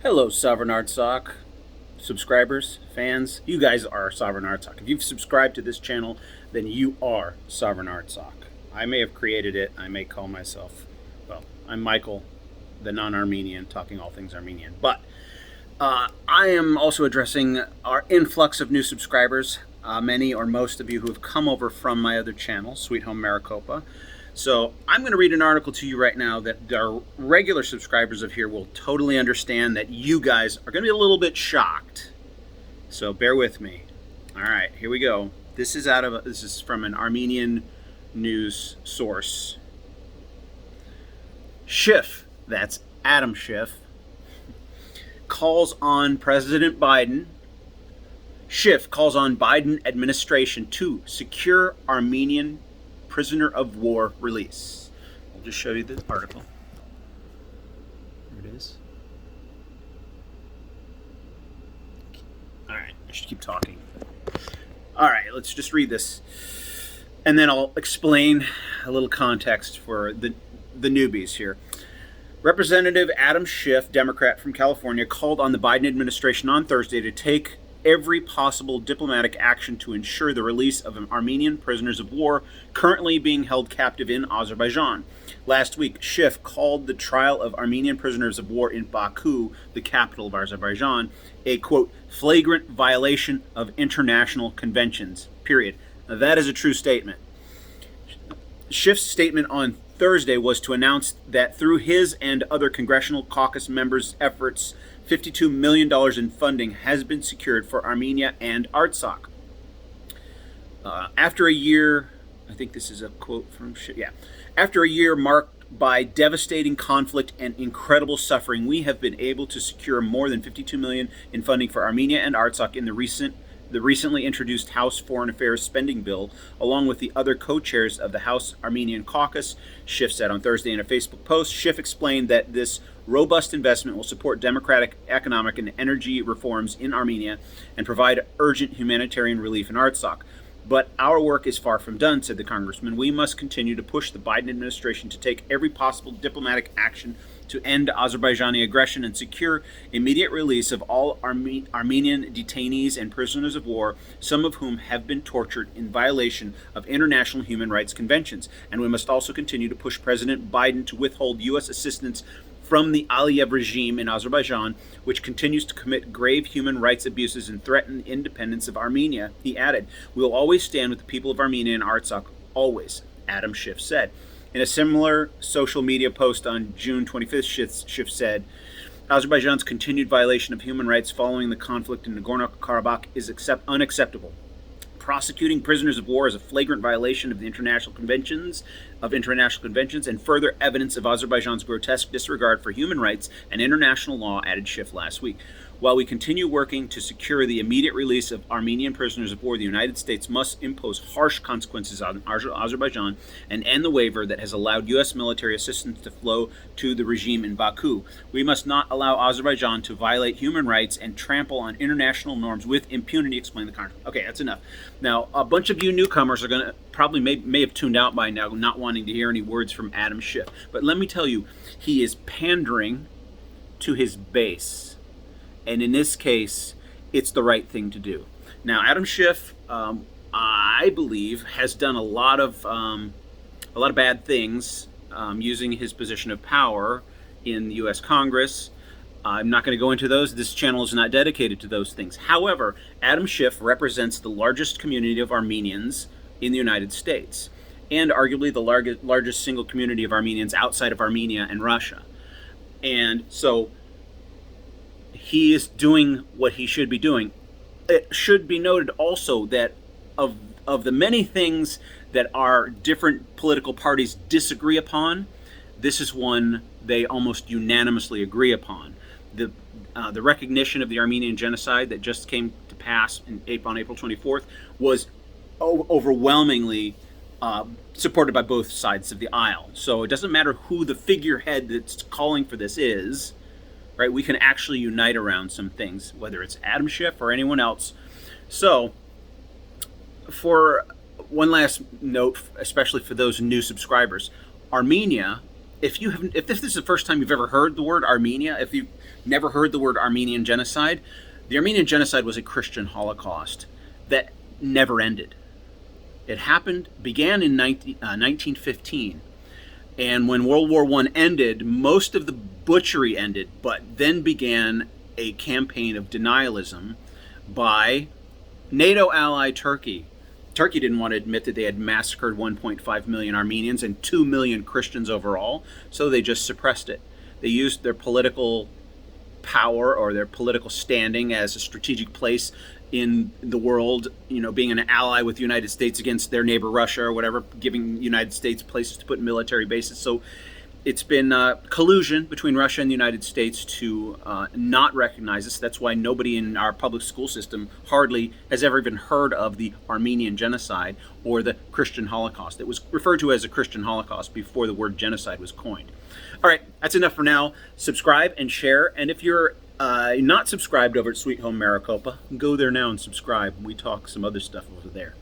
Hello, Sovereign Art Sock subscribers, fans. You guys are Sovereign Art Sock. If you've subscribed to this channel, then you are Sovereign Art Sock. I may have created it. I may call myself, well, I'm Michael, the non-Armenian, talking all things Armenian. But I am also addressing our influx of new subscribers, many or most of you who have come over from my other channel, Sweet Home Maricopa. So I'm going to read an article to you right now that our regular subscribers of here will totally understand, that you guys are going to be a little bit shocked. So bear with me. All right, here we go. This is from an Armenian news source. Schiff, that's Adam Schiff, calls on President Biden. Schiff calls on Biden administration to secure Armenian prisoner of war release. I'll just show you the article. Here it is. All right, I should keep talking. All right, let's just read this, and then I'll explain a little context for the newbies here. Representative Adam Schiff, Democrat from California, called on the Biden administration on Thursday to take every possible diplomatic action to ensure the release of Armenian prisoners of war currently being held captive in Azerbaijan. Last week, Schiff called the trial of Armenian prisoners of war in Baku, the capital of Azerbaijan, a, quote, flagrant violation of international conventions, period. Now, that is a true statement. Schiff's statement on Thursday was to announce that through his and other Congressional Caucus members' efforts, $52 million in funding has been secured for Armenia and Artsakh. After a year, I think this is a quote from Schiff, after a year marked by devastating conflict and incredible suffering, we have been able to secure more than $52 million in funding for Armenia and Artsakh in the recently introduced House Foreign Affairs spending bill, along with the other co-chairs of the House Armenian Caucus, Schiff said on Thursday in a Facebook post. Schiff explained that this robust investment will support democratic, economic, and energy reforms in Armenia and provide urgent humanitarian relief in Artsakh. But our work is far from done, said the congressman. We must continue to push the Biden administration to take every possible diplomatic action to end Azerbaijani aggression and secure immediate release of all Armenian detainees and prisoners of war, some of whom have been tortured in violation of international human rights conventions. And we must also continue to push President Biden to withhold U.S. assistance from the Aliyev regime in Azerbaijan, which continues to commit grave human rights abuses and threaten the independence of Armenia. He added, "We will always stand with the people of Armenia and Artsakh, always," Adam Schiff said. In a similar social media post on June 25th, Schiff said, Azerbaijan's continued violation of human rights following the conflict in Nagorno-Karabakh is unacceptable. Prosecuting prisoners of war is a flagrant violation of the international conventions and further evidence of Azerbaijan's grotesque disregard for human rights and international law, added Schiff last week. While we continue working to secure the immediate release of Armenian prisoners of war, the United States must impose harsh consequences on Azerbaijan and end the waiver that has allowed U.S. military assistance to flow to the regime in Baku. We must not allow Azerbaijan to violate human rights and trample on international norms with impunity, explained the Congressman. Okay, that's enough. Now, a bunch of you newcomers are going to probably may have tuned out by now, not wanting to hear any words from Adam Schiff. But let me tell you, he is pandering to his base. And in this case, it's the right thing to do. Now, Adam Schiff, I believe, has done a lot of bad things using his position of power in the U.S. Congress. I'm not going to go into those. This channel is not dedicated to those things. However, Adam Schiff represents the largest community of Armenians in the United States, and arguably the largest single community of Armenians outside of Armenia and Russia. And so he is doing what he should be doing. It should be noted also that of the many things that our different political parties disagree upon, this is one they almost unanimously agree upon. The recognition of the Armenian genocide that just came to pass on April 24th was overwhelmingly supported by both sides of the aisle. So it doesn't matter who the figurehead that's calling for this is, right? We can actually unite around some things, whether it's Adam Schiff or anyone else. So, for one last note, especially for those new subscribers, Armenia if this is the first time you've ever heard the word Armenia, if you've never heard the word Armenian genocide, the Armenian genocide was a Christian Holocaust that never ended. It began in 1915, and when World War I ended, most of the butchery ended, but then began a campaign of denialism by NATO ally Turkey. Turkey didn't want to admit that they had massacred 1.5 million Armenians and 2 million Christians overall, so they just suppressed it. They used their political power or their political standing as a strategic place in the world, being an ally with the United States against their neighbor Russia or whatever, giving the United States places to put military bases. So it's been collusion between Russia and the United States to not recognize this. That's why nobody in our public school system hardly has ever even heard of the Armenian genocide or the Christian Holocaust. It was referred to as a Christian Holocaust before the word genocide was coined. All right, that's enough for now. Subscribe and share. And if you're not subscribed over at Sweet Home Maricopa, go there now and subscribe. We talk some other stuff over there.